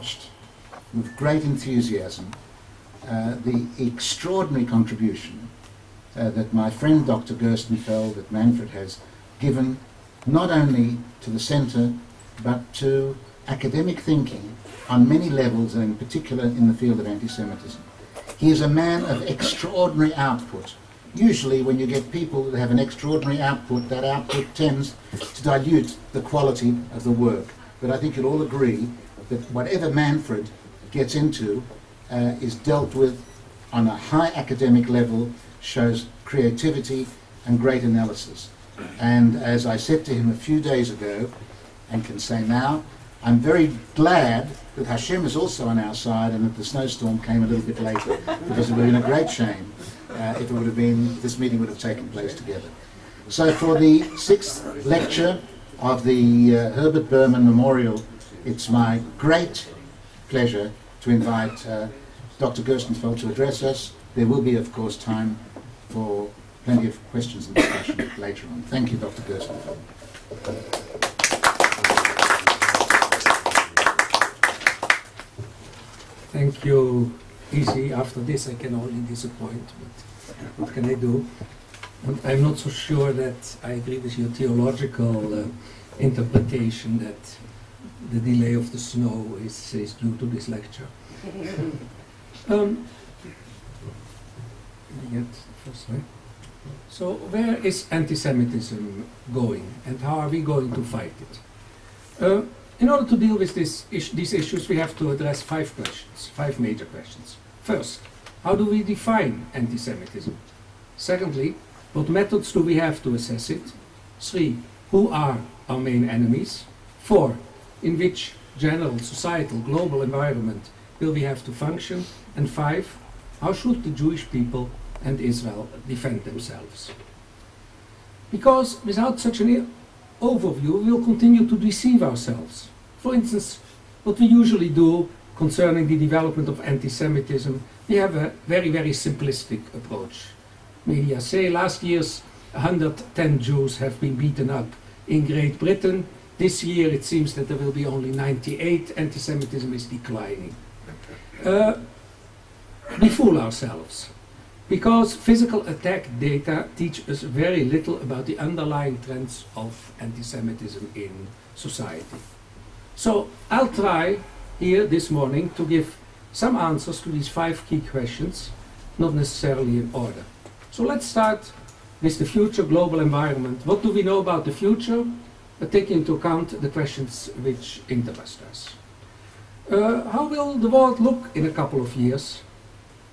watched with great enthusiasm the extraordinary contribution that my friend Dr. Gerstenfeld, that Manfred has given not only to the Centre but to academic thinking on many levels, and in particular in the field of anti-Semitism. He is a man of extraordinary output. Usually when you get people that have an extraordinary output, that output tends to dilute the quality of the work. But I think you'll all agree that whatever Manfred gets into is dealt with on a high academic level, shows creativity and great analysis. And as I said to him a few days ago, and can say now, I'm very glad that Hashem is also on our side and that the snowstorm came a little bit later, because it would have been a great shame if it would have been, this meeting would have taken place together. So for the 6th lecture of the Herbert Berman Memorial, it's my great pleasure to invite Dr. Gerstenfeld to address us. There will be, of course, time for plenty of questions and discussion later on. Thank you, Dr. Gerstenfeld. Thank you, Easy. After this I can only disappoint, but what can I do? And I'm not so sure that I agree with your theological interpretation that the delay of the snow is due to this lecture. So where is anti-Semitism going, and how are we going to fight it? In order to deal with these issues, we have to address 5 questions, 5 major questions. First, how do we define anti-Semitism? Secondly, what methods do we have to assess it? 3, who are our main enemies? 4, in which general, societal, global environment will we have to function? And 5, how should the Jewish people and Israel defend themselves? Because without such an overview, we will continue to deceive ourselves. For instance, what we usually do concerning the development of anti-Semitism, we have a very, very simplistic approach. Media say last year's 110 Jews have been beaten up in Great Britain. This year it seems that there will be only 98. Anti-Semitism is declining. We fool ourselves, because physical attack data teach us very little about the underlying trends of anti-Semitism in society. So I'll try here this morning to give some answers to these 5 key questions, not necessarily in order. So let's start with the future global environment. What do we know about the future? Take into account the questions which interest us. How will the world look in a couple of years?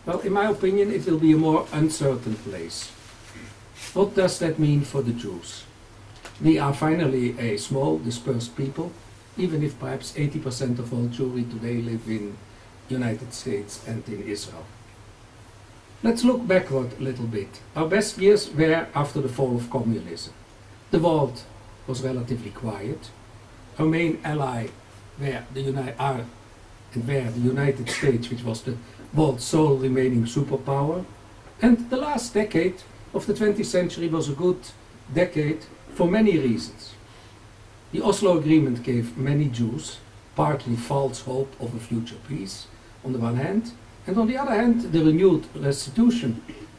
Well, in my opinion, it will be a more uncertain place. What does that mean for the Jews? We are finally a small, dispersed people, even if perhaps 80% of all Jewry today live in the United States and in Israel. Let's look backward a little bit. Our best years were after the fall of communism. The world was relatively quiet. Our main ally were the United States, which was the world's sole remaining superpower. And the last decade of the 20th century was a good decade for many reasons. The Oslo Agreement gave many Jews partly false hope of a future peace, on the one hand, and on the other hand, the renewed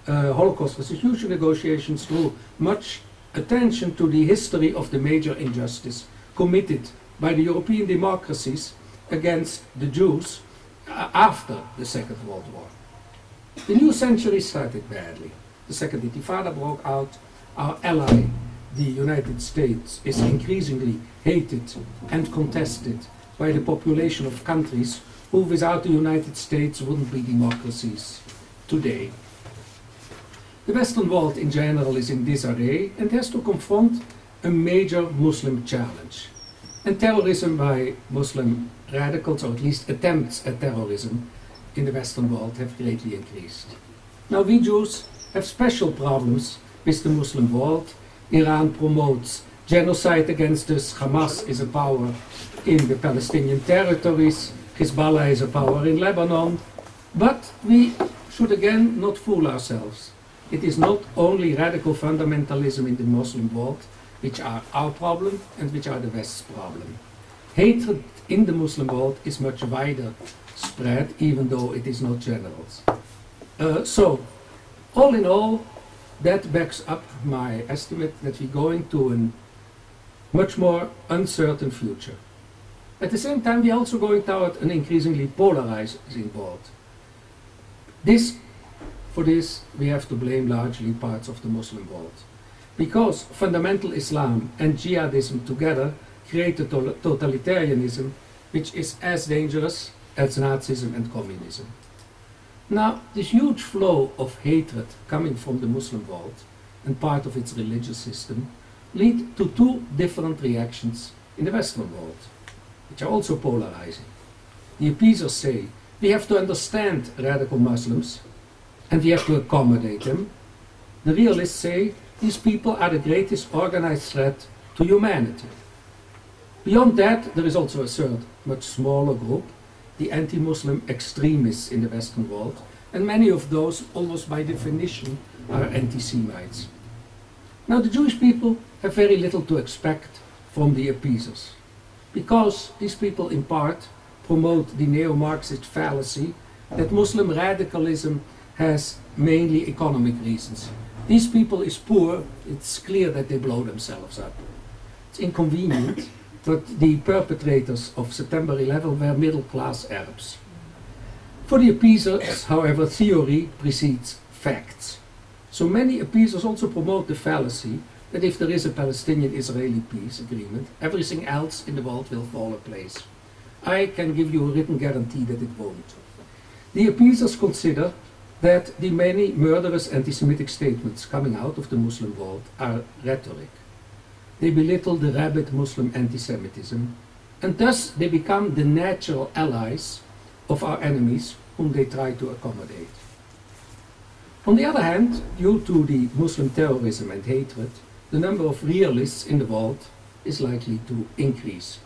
Holocaust restitution negotiations drew much attention to the history of the major injustice committed by the European democracies against the Jews after the Second World War. The new century started badly. The Second Intifada broke out. Our ally, the United States, is increasingly hated and contested by the population of countries who without the United States wouldn't be democracies today. The Western world in general is in disarray and has to confront a major Muslim challenge. And terrorism by Muslim radicals, or at least attempts at terrorism, in the Western world have greatly increased. Now we Jews have special problems with the Muslim world. Iran promotes genocide against us, Hamas is a power in the Palestinian territories, Hezbollah is a power in Lebanon, but we should again not fool ourselves. It is not only radical fundamentalism in the Muslim world which are our problem and which are the West's problem. hatred in the Muslim world is much wider spread, even though it is not general. So, all in all, that backs up my estimate that we're going to a much more uncertain future. At the same time, we're also going toward an increasingly polarizing world. For this, we have to blame largely parts of the Muslim world, because fundamental Islam and jihadism together create a totalitarianism which is as dangerous as Nazism and communism. Now, this huge flow of hatred coming from the Muslim world and part of its religious system lead to two different reactions in the Western world, which are also polarizing. The appeasers say, we have to understand radical Muslims and we have to accommodate them. The realists say, these people are the greatest organized threat to humanity. Beyond that, there is also a third, much smaller group, the anti-Muslim extremists in the Western world, and many of those, almost by definition, are anti-Semites. Now, the Jewish people have very little to expect from the appeasers, because these people in part promote the neo-Marxist fallacy that Muslim radicalism has mainly economic reasons. These people is poor, it's clear that they blow themselves up. It's inconvenient, but the perpetrators of September 11 were middle-class Arabs. For the appeasers, however, theory precedes facts. So many appeasers also promote the fallacy that if there is a Palestinian-Israeli peace agreement, everything else in the world will fall in place. I can give you a written guarantee that it won't. The appeasers consider that the many murderous anti-Semitic statements coming out of the Muslim world are rhetoric. They belittle the rabid Muslim anti-Semitism, and thus they become the natural allies of our enemies whom they try to accommodate. On the other hand, due to the Muslim terrorism and hatred, the number of realists in the world is likely to increase.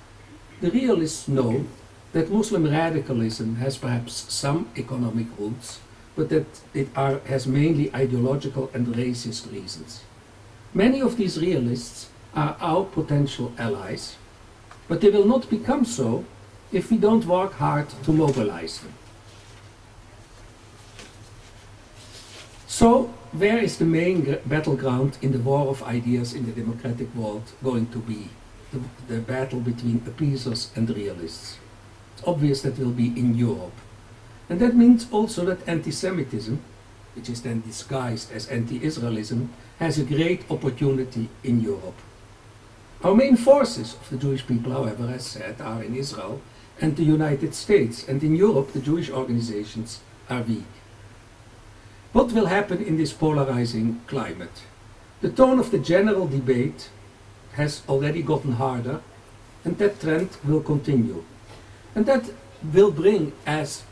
The realists know that Muslim radicalism has perhaps some economic roots, but that it has mainly ideological and racist reasons. Many of these realists are our potential allies, but they will not become so if we don't work hard to mobilize them. So, where is the main battleground in the war of ideas in the democratic world going to be? The battle between appeasers and realists. It's obvious that will be in Europe. And that means also that anti-Semitism, which is then disguised as anti-Israelism, has a great opportunity in Europe. Our main forces of the Jewish people, however, as said, are in Israel and the United States. And in Europe, the Jewish organizations are weak. What will happen in this polarizing climate? The tone of the general debate has already gotten harder, and that trend will continue. And that will bring as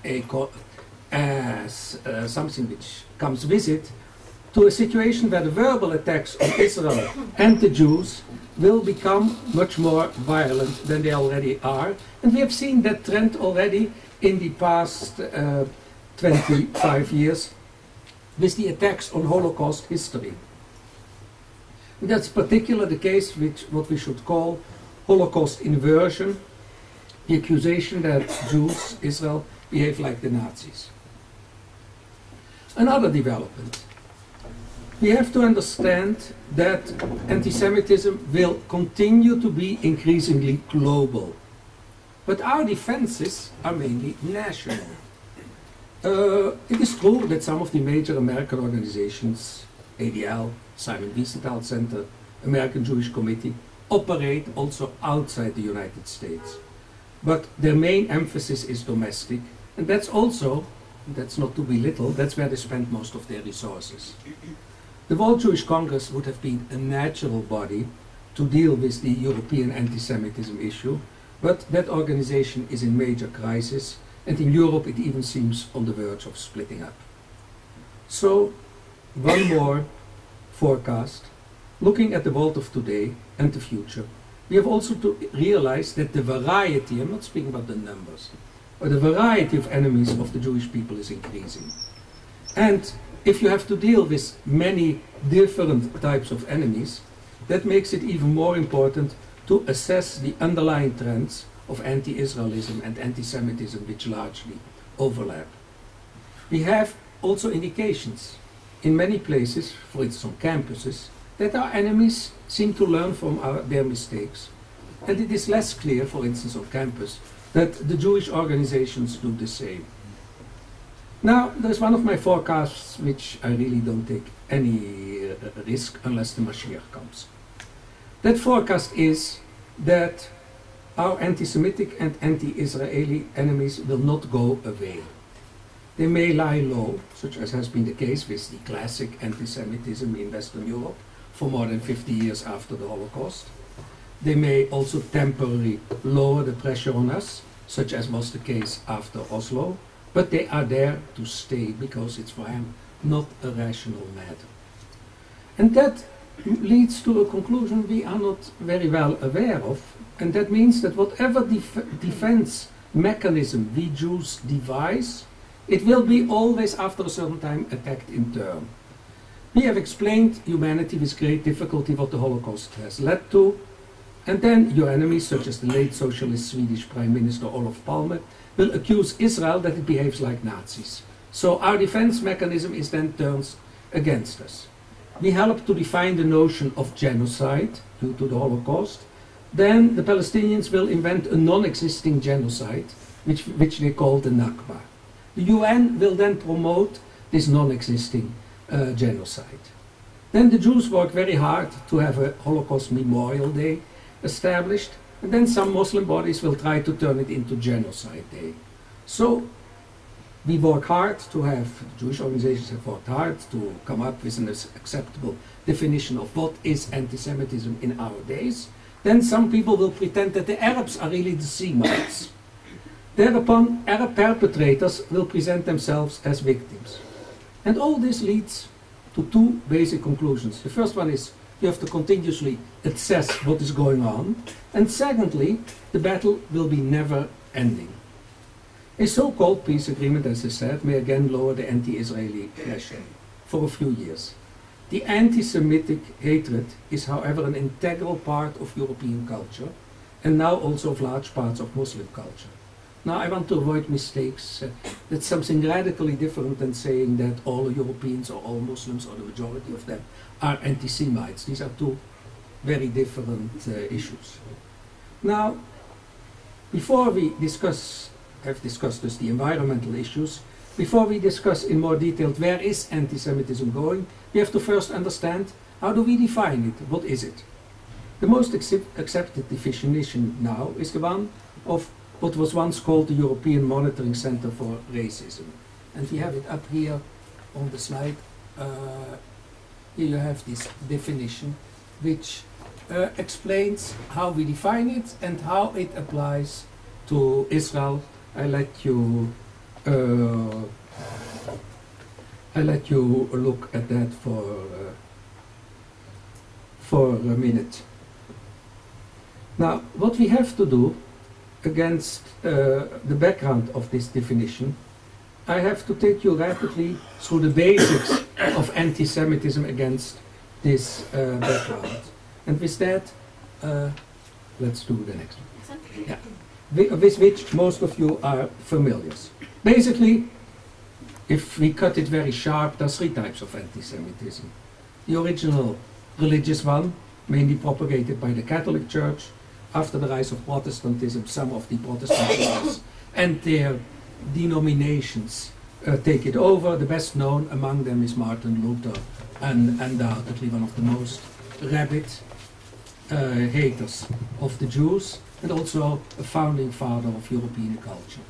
something which comes with it to a situation where the verbal attacks on Israel and the Jews will become much more violent than they already are. And we have seen that trend already in the past 25 years with the attacks on Holocaust history. And that's particularly the case with what we should call Holocaust inversion, the accusation that Jews, Israel, behave like the Nazis. Another development. We have to understand that anti-Semitism will continue to be increasingly global. But our defenses are mainly national. It is true that some of the major American organizations, ADL, Simon Wiesenthal Center, American Jewish Committee, operate also outside the United States. But their main emphasis is domestic, and that's also, that's not to belittle, that's where they spend most of their resources. The World Jewish Congress would have been a natural body to deal with the European anti-Semitism issue, but that organization is in major crisis, and in Europe it even seems on the verge of splitting up. So, one more forecast. Looking at the world of today and the future, we have also to realize that the variety, I'm not speaking about the numbers, but the variety of enemies of the Jewish people is increasing. And if you have to deal with many different types of enemies, that makes it even more important to assess the underlying trends of anti-Israelism and anti-Semitism which largely overlap. We have also indications in many places, for instance on campuses, that our enemies seem to learn from their mistakes. And it is less clear, for instance on campus, that the Jewish organizations do the same. Now, there's one of my forecasts which I really don't take any risk unless the Mashiach comes. That forecast is that our anti-Semitic and anti-Israeli enemies will not go away. They may lie low, such as has been the case with the classic anti-Semitism in Western Europe for more than 50 years after the Holocaust. They may also temporarily lower the pressure on us, such as was the case after Oslo, but they are there to stay because it's for them not a rational matter. And that leads to a conclusion we are not very well aware of, and that means that whatever defense mechanism we Jews devise, it will be always after a certain time attacked in turn. We have explained humanity with great difficulty what the Holocaust has led to, and then your enemies, such as the late socialist Swedish Prime Minister Olof Palme, will accuse Israel that it behaves like Nazis. So our defense mechanism is then turned against us. We help to define the notion of genocide due to the Holocaust. Then the Palestinians will invent a non-existing genocide, which they call the Nakba. The UN will then promote this non-existing genocide. Then the Jews work very hard to have a Holocaust Memorial Day established, and then some Muslim bodies will try to turn it into Genocide Day. So we work hard to have, Jewish organizations have worked hard to come up with an acceptable definition of what is anti-Semitism in our days. Then some people will pretend that the Arabs are really the Semites. Thereupon, Arab perpetrators will present themselves as victims. And all this leads to two basic conclusions. The first one is you have to continuously assess what is going on. And secondly, the battle will be never ending. A so-called peace agreement, as I said, may again lower the anti-Israeli pressure for a few years. The anti-Semitic hatred is, however, an integral part of European culture, and now also of large parts of Muslim culture. Now, I want to avoid mistakes. That's something radically different than saying that all Europeans or all Muslims or the majority of them are anti-Semites. These are two very different issues. Now, before we have discussed the environmental issues, before we discuss in more detail where is anti-Semitism going, we have to first understand how do we define it, what is it? The most accepted definition now is the one of what was once called the European Monitoring Center for Racism. And we have it up here on the slide. Here you have this definition which explains how we define it and how it applies to Israel. I let you look at that for a minute. Now, what we have to do against the background of this definition, I have to take you rapidly through the basics of anti-Semitism against this background. And with that, let's do the next one. Yeah. With which most of you are familiar. Basically, if we cut it very sharp, there are three types of anti-Semitism. The original religious one, mainly propagated by the Catholic Church. After the rise of Protestantism, some of the Protestant churches and their denominations take it over. The best known among them is Martin Luther, and undoubtedly one of the most rabid haters of the Jews, and also a founding father of European culture.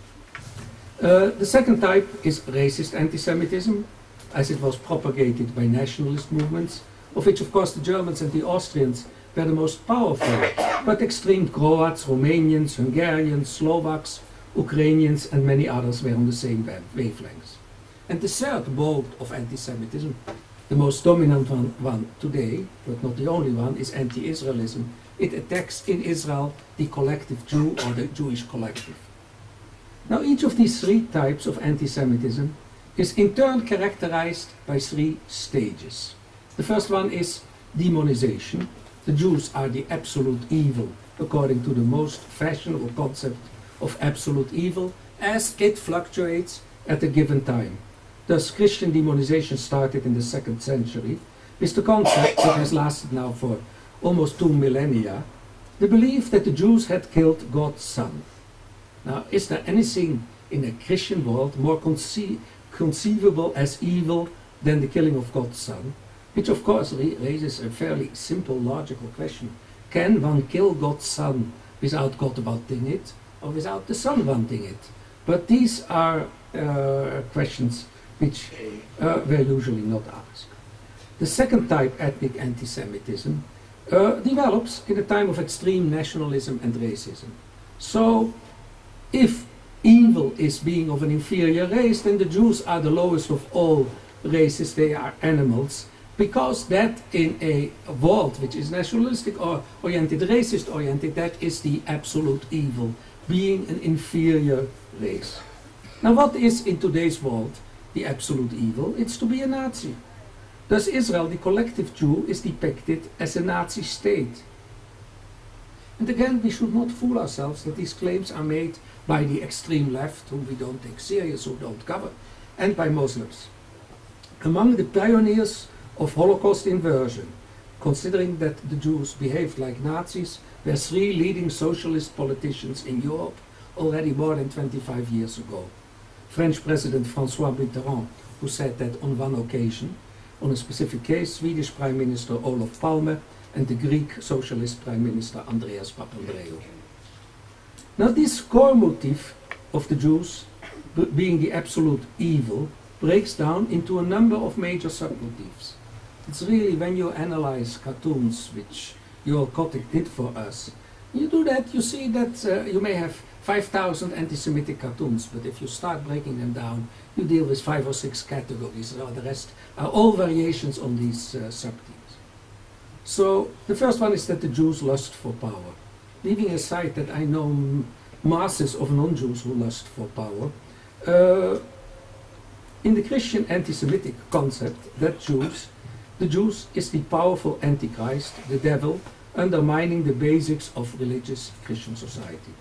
The second type is racist anti-Semitism, as it was propagated by nationalist movements, of which of course the Germans and the Austrians were the most powerful, but extreme Croats, Romanians, Hungarians, Slovaks, Ukrainians and many others were on the same wavelengths. And the third mode of anti-Semitism, the most dominant one today, but not the only one, is anti-Israelism. It attacks in Israel the collective Jew or the Jewish collective. Now, each of these three types of anti-Semitism is in turn characterized by three stages. The first one is demonization. The Jews are the absolute evil according to the most fashionable concept of absolute evil, as it fluctuates at a given time. Thus, Christian demonization started in the 2nd century with the concept that has lasted now for almost 2 millennia, the belief that the Jews had killed God's Son. Now, is there anything in a Christian world more conceivable as evil than the killing of God's Son? Which of course raises a fairly simple logical question. Can one kill God's Son without God wanting it, or without the Son wanting it? But these are questions which were usually not asked. The second type, ethnic anti-Semitism, develops in a time of extreme nationalism and racism. So, if evil is being of an inferior race, then the Jews are the lowest of all races, they are animals, because that in a world which is nationalistic or oriented, racist oriented, that is the absolute evil, being an inferior race. Now what is in today's world the absolute evil? It's to be a Nazi. Thus Israel, the collective Jew, is depicted as a Nazi state. And again, we should not fool ourselves that these claims are made by the extreme left, whom we don't take serious, who don't cover, and by Muslims. Among the pioneers of Holocaust inversion, considering that the Jews behaved like Nazis, were 3 leading socialist politicians in Europe already more than 25 years ago. French President François Mitterrand, who said that on one occasion, on a specific case, Swedish Prime Minister Olof Palme, and the Greek Socialist Prime Minister Andreas Papandreou. Now this core motif of the Jews being the absolute evil breaks down into a number of major submotifs. It's really when you analyze cartoons, which Joel Kotick did for us, you do that, you see that you may have 5,000 anti-Semitic cartoons, but if you start breaking them down, you deal with 5 or 6 categories, and the rest are all variations on these subthemes. So the first one is that the Jews lust for power. Leaving aside that I know masses of non-Jews who lust for power, in the Christian anti-Semitic concept, that the Jews is the powerful Antichrist, the devil, undermining the basics of religious Christian society.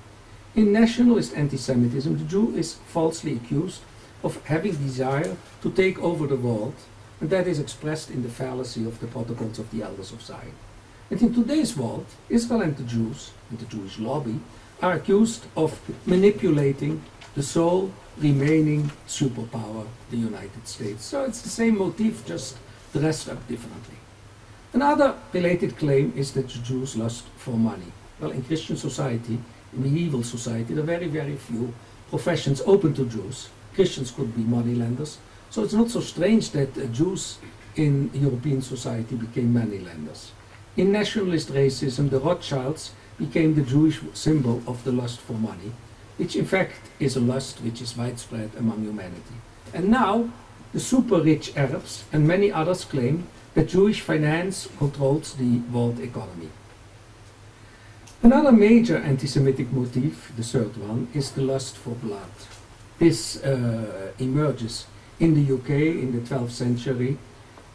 In nationalist anti-Semitism, the Jew is falsely accused of having desire to take over the world, and that is expressed in the fallacy of the protocols of the elders of Zion. And in today's world, Israel and the Jews, and the Jewish lobby, are accused of manipulating the sole remaining superpower, the United States. So it's the same motif, just dressed up differently. Another related claim is that the Jews lust for money. Well, in Christian society, in medieval society, there are very, very few professions open to Jews. Christians could be moneylenders. So it's not so strange that Jews in European society became moneylenders. In nationalist racism, the Rothschilds became the Jewish symbol of the lust for money, which in fact is a lust which is widespread among humanity. And now, the super-rich Arabs and many others claim that Jewish finance controls the world economy. Another major anti-Semitic motif, the third one, is the lust for blood. This emerges in the UK in the 12th century,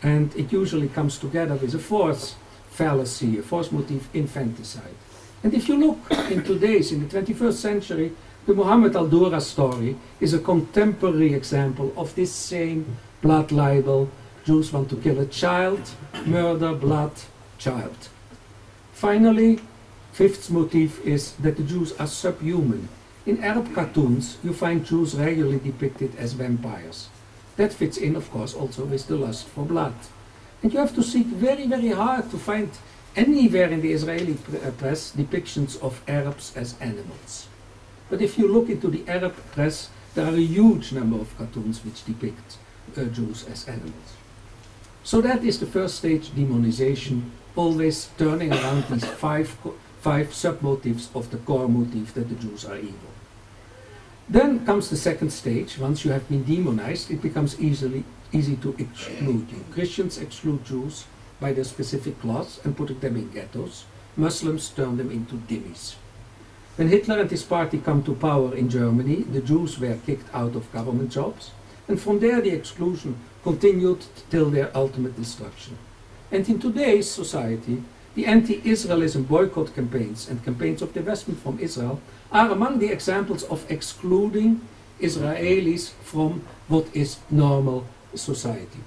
and it usually comes together with a fourth fallacy, a fourth motif, infanticide. And if you look in the 21st century, the Muhammad al-Dura story is a contemporary example of this same blood libel. Jews want to kill a child, murder, blood, child. Finally, fifth motif is that the Jews are subhuman. In Arab cartoons, you find Jews regularly depicted as vampires. That fits in, of course, also with the lust for blood. And you have to seek very, very hard to find anywhere in the Israeli press depictions of Arabs as animals. But if you look into the Arab press, there are a huge number of cartoons which depict Jews as animals. So that is the first stage, demonization, always turning around these five sub-motifs of the core motif that the Jews are evil. Then comes the second stage. Once you have been demonized, it becomes easy to exclude you. Christians exclude Jews by their specific class and putting them in ghettos. Muslims turn them into dhimmis. When Hitler and his party come to power in Germany, the Jews were kicked out of government jobs, and from there the exclusion continued till their ultimate destruction. And in today's society, The anti-Israelism boycott campaigns and campaigns of divestment from Israel are among the examples of excluding Israelis from what is normal society.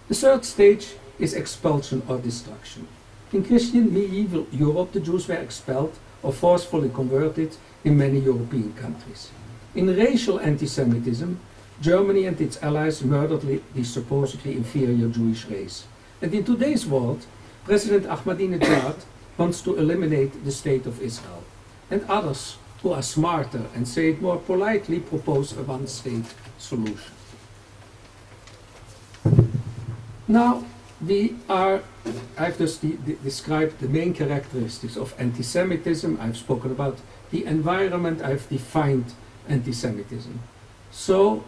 The third stage is expulsion or destruction. In Christian medieval Europe, the Jews were expelled or forcefully converted in many European countries. In racial anti-Semitism, Germany and its allies murdered the supposedly inferior Jewish race. And in today's world, President Ahmadinejad wants to eliminate the State of Israel. And others, who are smarter and say it more politely, propose a one-state solution. Now, I've just described the main characteristics of anti-Semitism. I've spoken about the environment. I've defined anti-Semitism. So,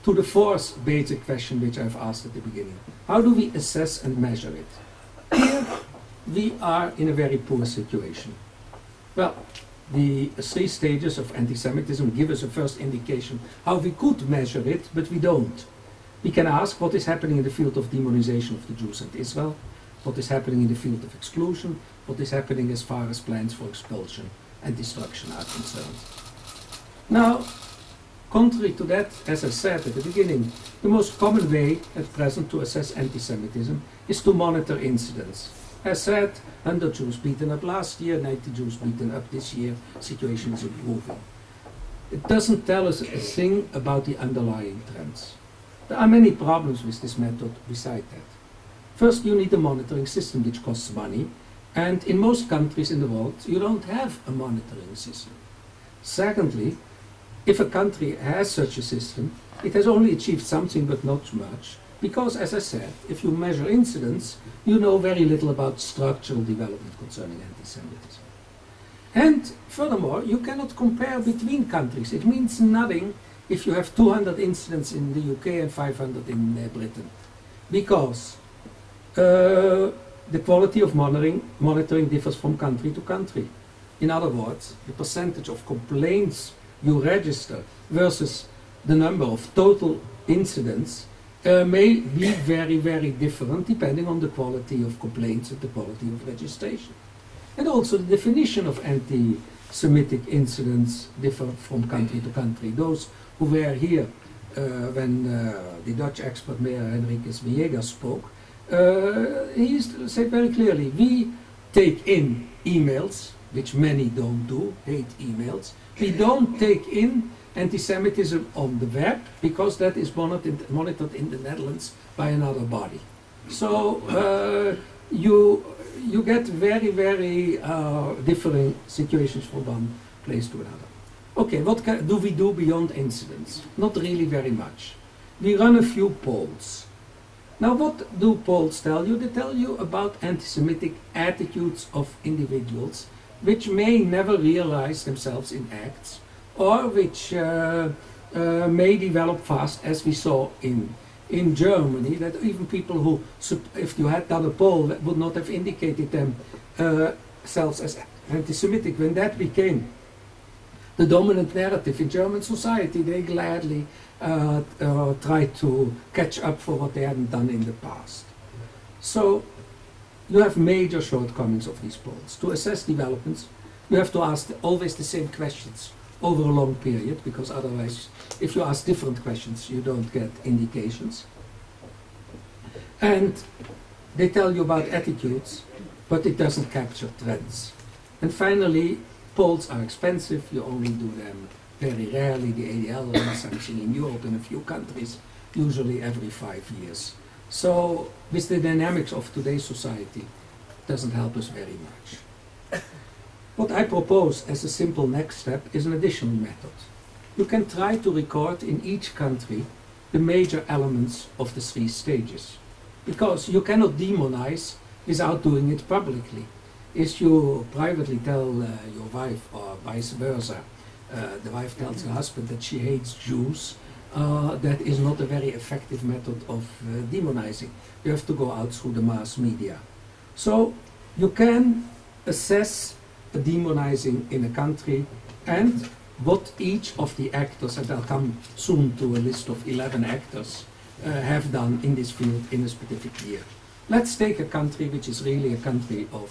to the fourth basic question which I've asked at the beginning. How do we assess and measure it? Here, we are in a very poor situation. Well, the three stages of anti-Semitism give us a first indication how we could measure it, but we don't. We can ask what is happening in the field of demonization of the Jews and Israel, what is happening in the field of exclusion, what is happening as far as plans for expulsion and destruction are concerned. Now, contrary to that, as I said at the beginning, the most common way at present to assess anti-Semitism is to monitor incidents. As said, 100 Jews beaten up last year, 90 Jews beaten up this year, situation is improving. It doesn't tell us a thing about the underlying trends. There are many problems with this method beside that. First, you need a monitoring system which costs money, and in most countries in the world, you don't have a monitoring system. Secondly, if a country has such a system, it has only achieved something but not much, because, as I said, if you measure incidents, you know very little about structural development concerning anti-Semitism. And furthermore, you cannot compare between countries. It means nothing if you have 200 incidents in the UK and 500 in Britain, because the quality of monitoring differs from country to country. In other words, the percentage of complaints you register versus the number of total incidents may be very, very different depending on the quality of complaints and the quality of registration. And also the definition of anti-Semitic incidents differ from country to country. Those who were here when the Dutch expert Mayor Henriques Villegas spoke, he said very clearly, we take in emails, which many don't do, hate emails. We don't take in anti-Semitism on the web because that is monitored in the Netherlands by another body. So you get very, very differing situations from one place to another. Okay, what do we do beyond incidents? Not really very much. We run a few polls. Now, what do polls tell you? They tell you about anti-Semitic attitudes of individuals which may never realize themselves in acts, or which may develop fast, as we saw in Germany, that even people who, if you had done a poll, that would not have indicated themselves as anti-Semitic. When that became the dominant narrative in German society, they gladly tried to catch up for what they hadn't done in the past. So you have major shortcomings of these polls. To assess developments, you have to ask always the same questions over a long period, because otherwise, if you ask different questions, you don't get indications. And they tell you about attitudes, but it doesn't capture trends. And finally, polls are expensive. You only do them very rarely. The ADL runs something in Europe in a few countries, usually every 5 years. So, with the dynamics of today's society, it doesn't help us very much. What I propose as a simple next step is an additional method. You can try to record in each country the major elements of the three stages, because you cannot demonize without doing it publicly. If you privately tell your wife, or vice versa, the wife tells the husband that she hates Jews, that is not a very effective method of demonizing. You have to go out through the mass media. So you can assess the demonizing in a country and what each of the actors, and I'll come soon to a list of 11 actors, have done in this field in a specific year. Let's take a country which is really a country of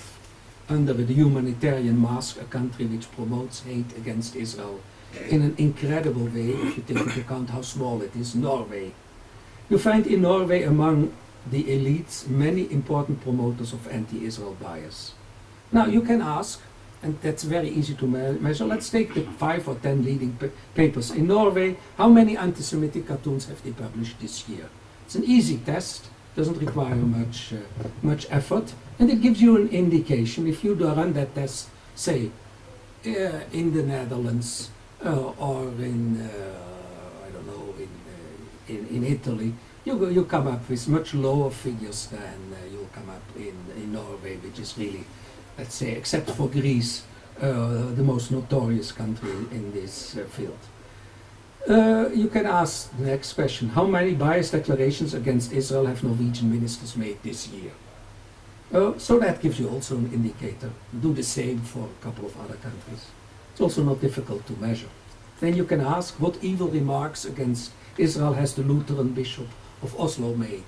under the humanitarian mask, a country which promotes hate against Israel in an incredible way, if you take into account how small it is, Norway. You find in Norway among the elites many important promoters of anti-Israel bias. Now you can ask, and that's very easy to measure, let's take the 5 or 10 leading papers in Norway. How many anti-Semitic cartoons have they published this year? It's an easy test, doesn't require much effort, and it gives you an indication. If you do run that test, say, in the Netherlands or in, I don't know, in Italy, you come up with much lower figures than you'll come up in Norway, which is really, let's say, except for Greece, the most notorious country in this field. You can ask the next question: how many biased declarations against Israel have Norwegian ministers made this year? So that gives you also an indicator. Do the same for a couple of other countries. It's also not difficult to measure. Then you can ask what evil remarks against Israel has the Lutheran Bishop of Oslo made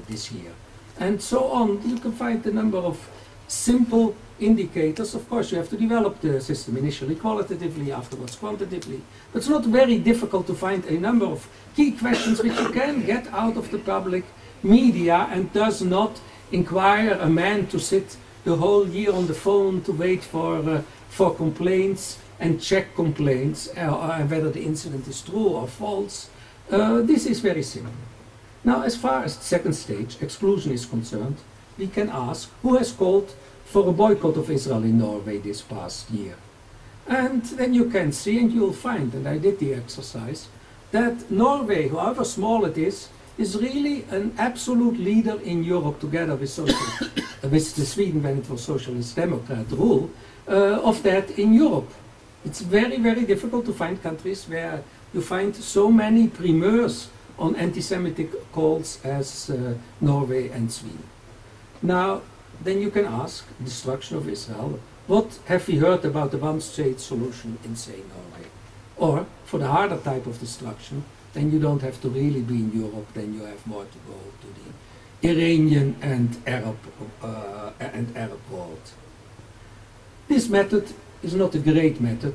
this year, and so on. You can find a number of simple indicators. Of course, you have to develop the system initially qualitatively, afterwards quantitatively. But it's not very difficult to find a number of key questions which you can get out of the public media, and does not inquire a man to sit the whole year on the phone to wait for complaints and check complaints, whether the incident is true or false. This is very simple. Now, as far as the second stage, exclusion, is concerned, we can ask who has called for a boycott of Israel in Norway this past year. And then you can see, and you'll find, and I did the exercise, that Norway, however small it is really an absolute leader in Europe, together with Sweden when it was Socialist Democrat rule, of that in Europe. It's very, very difficult to find countries where you find so many primeurs on anti-Semitic calls as Norway and Sweden. Now, then you can ask, destruction of Israel, what have we heard about the one-state solution in, say, Norway? Or, for the harder type of destruction, then you don't have to really be in Europe, then you have more to go to the Iranian and Arab world. This method is not a great method.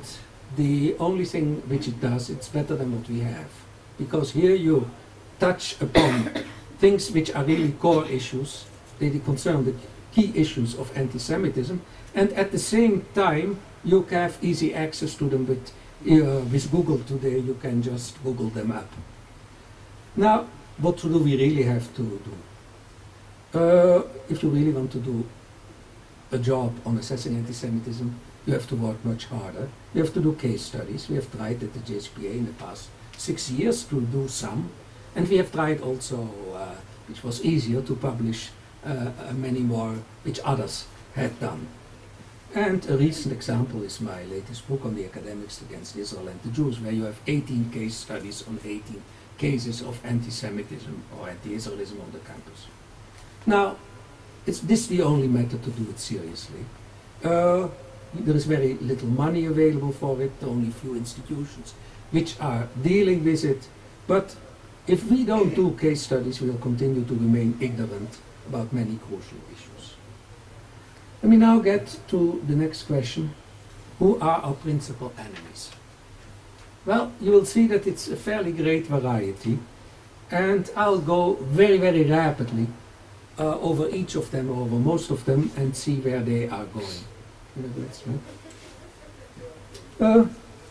The only thing which it does, it's better than what we have. Because here you touch upon things which are really core issues. They concern the key issues of anti-Semitism, and at the same time you have easy access to them with Google today. You can just Google them up. Now, what do we really have to do? If you really want to do a job on assessing anti-Semitism, you have to work much harder. You have to do case studies. We have tried at the JCPA in the past 6 years to do some, and we have tried also, which was easier, to publish many more which others had done. And a recent example is my latest book on the academics against Israel and the Jews, where you have 18 case studies on 18 cases of anti-Semitism or anti-Israelism on the campus. Now, is this the only method to do it seriously? There is very little money available for it, only few institutions which are dealing with it. But if we don't do case studies, we will continue to remain ignorant about many crucial issues. Let me now get to the next question. Who are our principal enemies? Well, you will see that it's a fairly great variety, and I'll go very, very rapidly over each of them, over most of them, and see where they are going.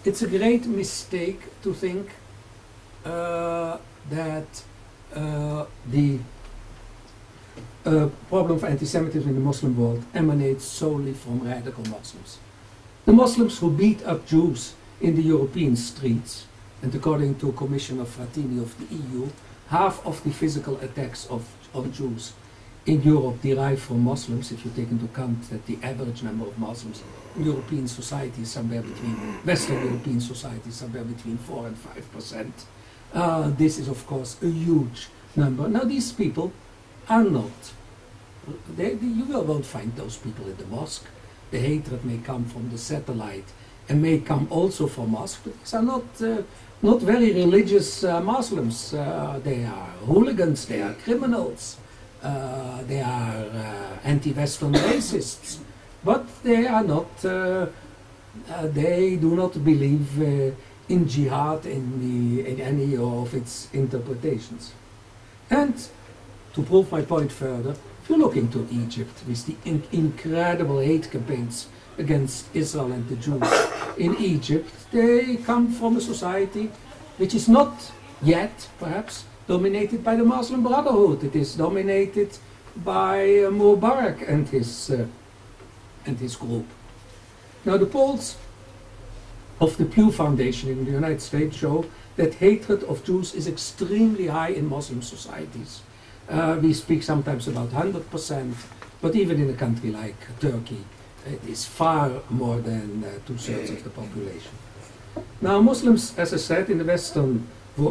It's a great mistake to think that the problem of anti-Semitism in the Muslim world emanates solely from radical Muslims. The Muslims who beat up Jews in the European streets, and according to Commissioner Frattini of the EU, half of the physical attacks on Jews in Europe derive from Muslims, if you take into account that the average number of Muslims in European society is somewhere between, Western European society is somewhere between 4 and 5%. This is of course a huge number. Now these people are not, you won't find those people in the mosque. The hatred may come from the satellite and may come also from mosque, but these are not very religious Muslims. They are hooligans, they are criminals. They are anti-Western racists. but they are not, they do not believe in jihad in any of its interpretations. And to prove my point further, if you look into Egypt with the incredible hate campaigns against Israel and the Jews in Egypt, they come from a society which is not yet, perhaps, dominated by the Muslim Brotherhood. It is dominated by Mubarak and his group. Now, the polls of the Pew Foundation in the United States show that hatred of Jews is extremely high in Muslim societies. We speak sometimes about 100%, but even in a country like Turkey, it is far more than 2/3 of the population. Now, Muslims, as I said, in the Western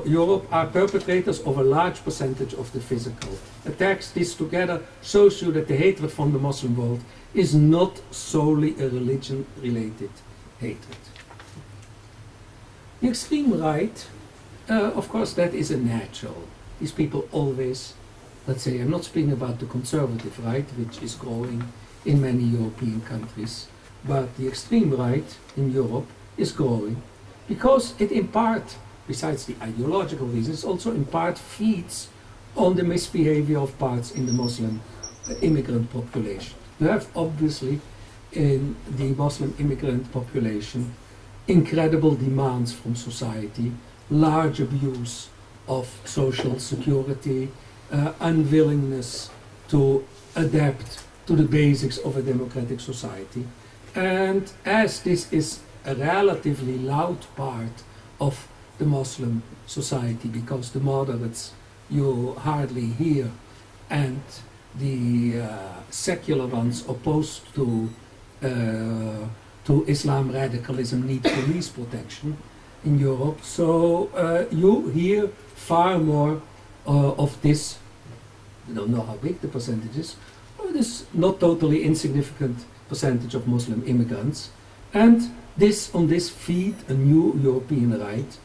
Europe are perpetrators of a large percentage of the physical attacks. This together shows you that the hatred from the Muslim world is not solely a religion-related hatred. The extreme right, of course, that is a natural. These people always, let's say, I'm not speaking about the conservative right, which is growing in many European countries, but the extreme right in Europe is growing because it in part, besides the ideological reasons, also in part feeds on the misbehavior of parts in the Muslim immigrant population. You have obviously in the Muslim immigrant population incredible demands from society, large abuse of social security, unwillingness to adapt to the basics of a democratic society. And as this is a relatively loud part of the Muslim society, because the moderates you hardly hear and the secular ones opposed to Islam radicalism need police protection in Europe. So you hear far more of this. I don't know how big the percentage is, but this not totally insignificant percentage of Muslim immigrants. And on this feed a new European right,